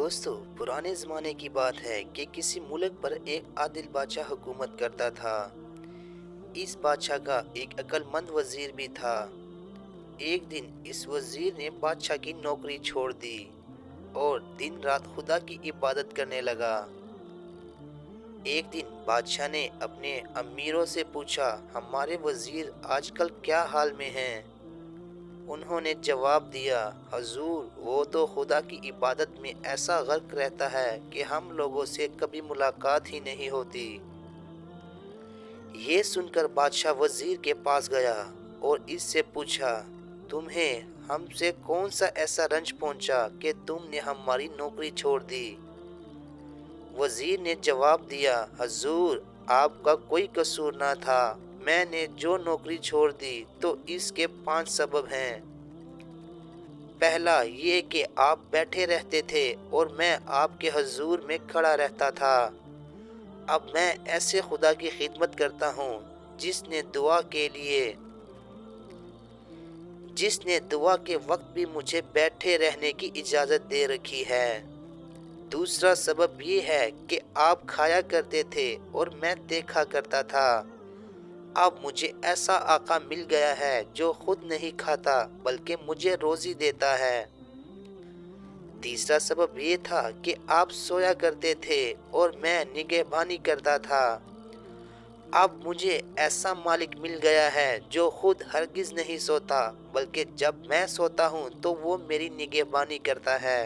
दोस्तों, पुराने ज़माने की बात है कि किसी मुल्क पर एक आदिल बादशाह हुकूमत करता था। इस बादशाह का एक अक्लमंद वज़ीर भी था। एक दिन इस वज़ीर ने बादशाह की नौकरी छोड़ दी और दिन रात खुदा की इबादत करने लगा। एक दिन बादशाह ने अपने अमीरों से पूछा, हमारे वज़ीर आजकल क्या हाल में हैं? उन्होंने जवाब दिया, हजूर वो तो खुदा की इबादत में ऐसा गर्क रहता है कि हम लोगों से कभी मुलाकात ही नहीं होती। ये सुनकर बादशाह वजीर के पास गया और इससे पूछा, तुम्हें हमसे कौन सा ऐसा रंज पहुंचा कि तुमने हमारी नौकरी छोड़ दी? वजीर ने जवाब दिया, हजूर आपका कोई कसूर ना था। मैंने जो नौकरी छोड़ दी तो इसके 5 सबब हैं। पहला ये कि आप बैठे रहते थे और मैं आपके हजूर में खड़ा रहता था। अब मैं ऐसे खुदा की खिदमत करता हूँ जिसने दुआ के वक्त भी मुझे बैठे रहने की इजाज़त दे रखी है। दूसरा सबब ये है कि आप खाया करते थे और मैं देखा करता था। अब मुझे ऐसा आका मिल गया है जो खुद नहीं खाता बल्कि मुझे रोज़ी देता है। तीसरा सबब ये था कि आप सोया करते थे और मैं निगहबानी करता था। अब मुझे ऐसा मालिक मिल गया है जो खुद हरगिज नहीं सोता बल्कि जब मैं सोता हूँ तो वो मेरी निगहबानी करता है।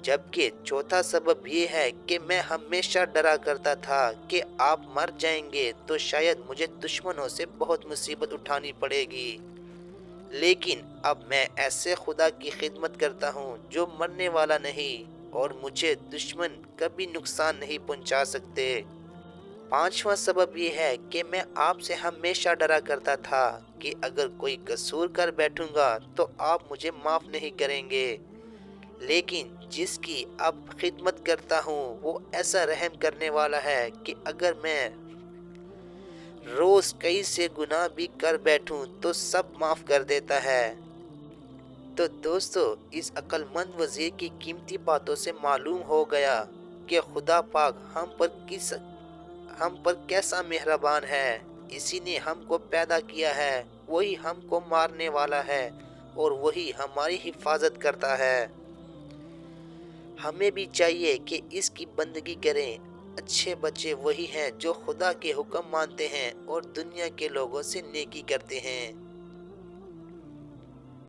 जबकि चौथा सबब ये है कि मैं हमेशा डरा करता था कि आप मर जाएंगे तो शायद मुझे दुश्मनों से बहुत मुसीबत उठानी पड़ेगी। लेकिन अब मैं ऐसे खुदा की खिदमत करता हूँ जो मरने वाला नहीं और मुझे दुश्मन कभी नुकसान नहीं पहुँचा सकते। पांचवा सबब ये है कि मैं आपसे हमेशा डरा करता था कि अगर कोई कसूर कर बैठूंगा तो आप मुझे माफ़ नहीं करेंगे। लेकिन जिसकी अब खिदमत करता हूँ वो ऐसा रहम करने वाला है कि अगर मैं रोज़ कई से गुनाह भी कर बैठूं तो सब माफ़ कर देता है। तो दोस्तों, इस अक्लमंद वज़ीर की कीमती बातों से मालूम हो गया कि खुदा पाक हम पर कैसा मेहरबान है। इसी ने हमको पैदा किया है, वही हमको मारने वाला है और वही हमारी हिफाजत करता है। हमें भी चाहिए कि इसकी बंदगी करें। अच्छे बच्चे वही हैं जो खुदा के हुक्म मानते हैं और दुनिया के लोगों से नेकी करते हैं।